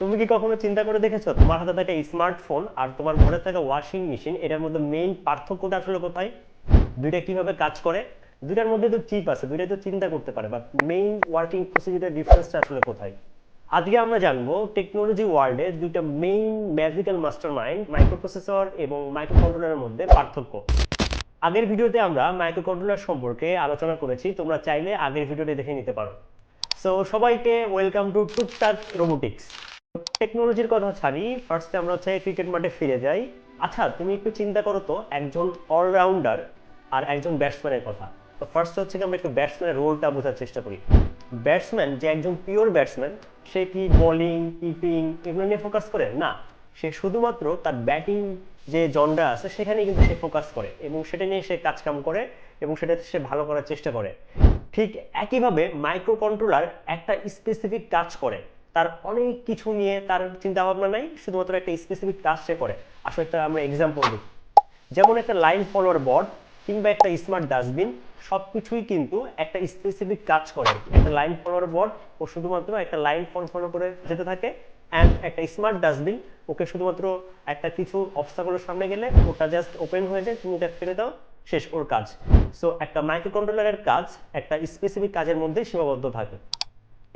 তুমি কি কখনো চিন্তা করে দেখেছো তোমার হাতে থাকা স্মার্টফোন আর তোমার ঘরে থাকা ওয়াশিং মেশিন এটার মধ্যে মেইন পার্থক্যটা আসলে কোথায়? দুইটা কিভাবে কাজ করে? দুইটার মধ্যে তো চিপ আছে, দুইটা তো চিন্তা করতে পারে, বাট মেইন ওয়ার্কিং প্রসিডিউরের ডিফারেন্সটা আসলে কোথায়? আজকে আমরা জানবো টেকনোলজি ওয়ার্ল্ডে দুইটা মেইন ম্যাজিক্যাল মাস্টারমাইন্ড মাইক্রোপ্রসেসর এবং মাইক্রোকন্ট্রোলারের মধ্যে পার্থক্য। আগের ভিডিওতে আমরা মাইক্রোকন্ট্রোলার সম্পর্কে আলোচনা করেছি, তোমরা চাইলে আগের ভিডিওটি দেখে নিতে পারো। সো সবাইকে ওয়েলকাম টু টুকটাক রোবোটিক্স। টেকনোলজির কথা ছাড়ি, ফার্স্টে আমরা ক্রিকেট মাঠে ফিরে যাই। আচ্ছা, তুমি একটু চিন্তা করো তো, একজন অলরাউন্ডার আর একজন ব্যাটসম্যানের কথা। তো ফার্স্ট আমরা একটু ব্যাটসম্যানের রোলটা বোঝার চেষ্টা করি। ব্যাটসম্যান যে একজন পিওর ব্যাটসম্যান, সে কি বোলিং, কিপিং এগুলো নিয়ে ফোকাস করে না, সে শুধুমাত্র তার ব্যাটিং যে জনরা আছে সেখানে কিন্তু সে ফোকাস করে এবং সেটা নিয়ে সে কাজ কাম করে এবং সেটা সে ভালো করার চেষ্টা করে। ঠিক একইভাবে মাইক্রো কন্ট্রোলার একটা স্পেসিফিক কাজ করে, তার অনেক কিছু নিয়ে তার চিন্তা ভাবনা নাই, শুধুমাত্র একটা স্পেসিফিক কাজ সে করে। আসলে একটা আমরা এক্সাম্পল দিই, যেমন একটা লাইন ফলোয়ার বোর্ড কিংবা একটা স্মার্ট ডাস্টবিন, সবকিছুই কিন্তু একটা স্পেসিফিক কাজ করে। একটা লাইন ফলোয়ার বোর্ড ও শুধুমাত্র একটা লাইন ফলো করে যেতে থাকে, অ্যান্ড একটা স্মার্ট ডাস্টবিন ওকে শুধুমাত্র একটা কিছু অবস্টাকলের সামনে গেলে ওটা জাস্ট ওপেন হয়ে যায়, তুমি ওটা ফেলে দাও, শেষ ওর কাজ। সো একটা মাইক্রো কন্ট্রোলারের কাজ একটা স্পেসিফিক কাজের মধ্যে সীমাবদ্ধ থাকে।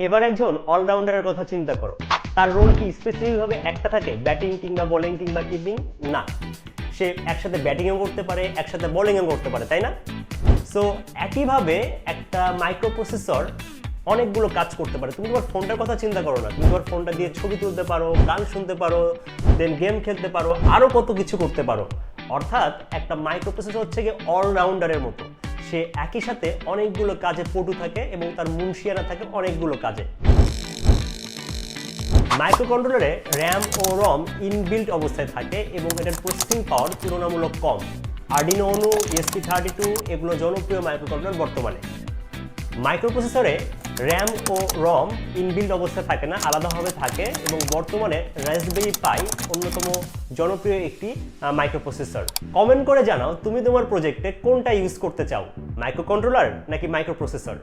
এবার একজন অলরাউন্ডারের কথা চিন্তা করো, তার রোল কি স্পেসিফিকভাবে একটা থাকে, ব্যাটিং কিংবা বোলিং কিংবা কিপিং? না, সে একসাথে ব্যাটিংও করতে পারে, একসাথে বোলিংও করতে পারে, তাই না? সো একইভাবে একটা মাইক্রো প্রসেসর অনেকগুলো কাজ করতে পারে। তুমি তোমার ফোনটার কথা চিন্তা করো না, তুমি তোমার ফোনটা দিয়ে ছবি তুলতে পারো, গান শুনতে পারো, দেন গেম খেলতে পারো, আরো কত কিছু করতে পারো। অর্থাৎ একটা মাইক্রো প্রসেসর হচ্ছে গিয়ে অলরাউন্ডারের মতো, সে একই সাথে অনেকগুলো কাজে পটু থাকে এবং তার মুনশিয়ানা থাকে অনেকগুলো কাজে। মাইক্রোকন্ট্রোলারে র্যাম ও রম ইনবিল্ট অবস্থায় থাকে এবং এটার প্রসেসিং পাওয়ার তুলনামূলক কম। আর্ডিনো উনো, ESP32 এগুলো জনপ্রিয় মাইক্রোকন্ট্রোলার বর্তমানে। মাইক্রোপ্রসেসরে র্যাম ও রম ইনবিল্ট অবস্থায় থাকে না, আলাদাভাবে থাকে, এবং বর্তমানে রাস্পবেরি পাই অন্যতম জনপ্রিয় একটি মাইক্রোপ্রসেসর। কমেন্ট করে জানাও তুমি তোমার প্রজেক্টে কোনটা ইউজ করতে চাও, মাইক্রোকন্ট্রোলার নাকি মাইক্রোপ্রসেসর।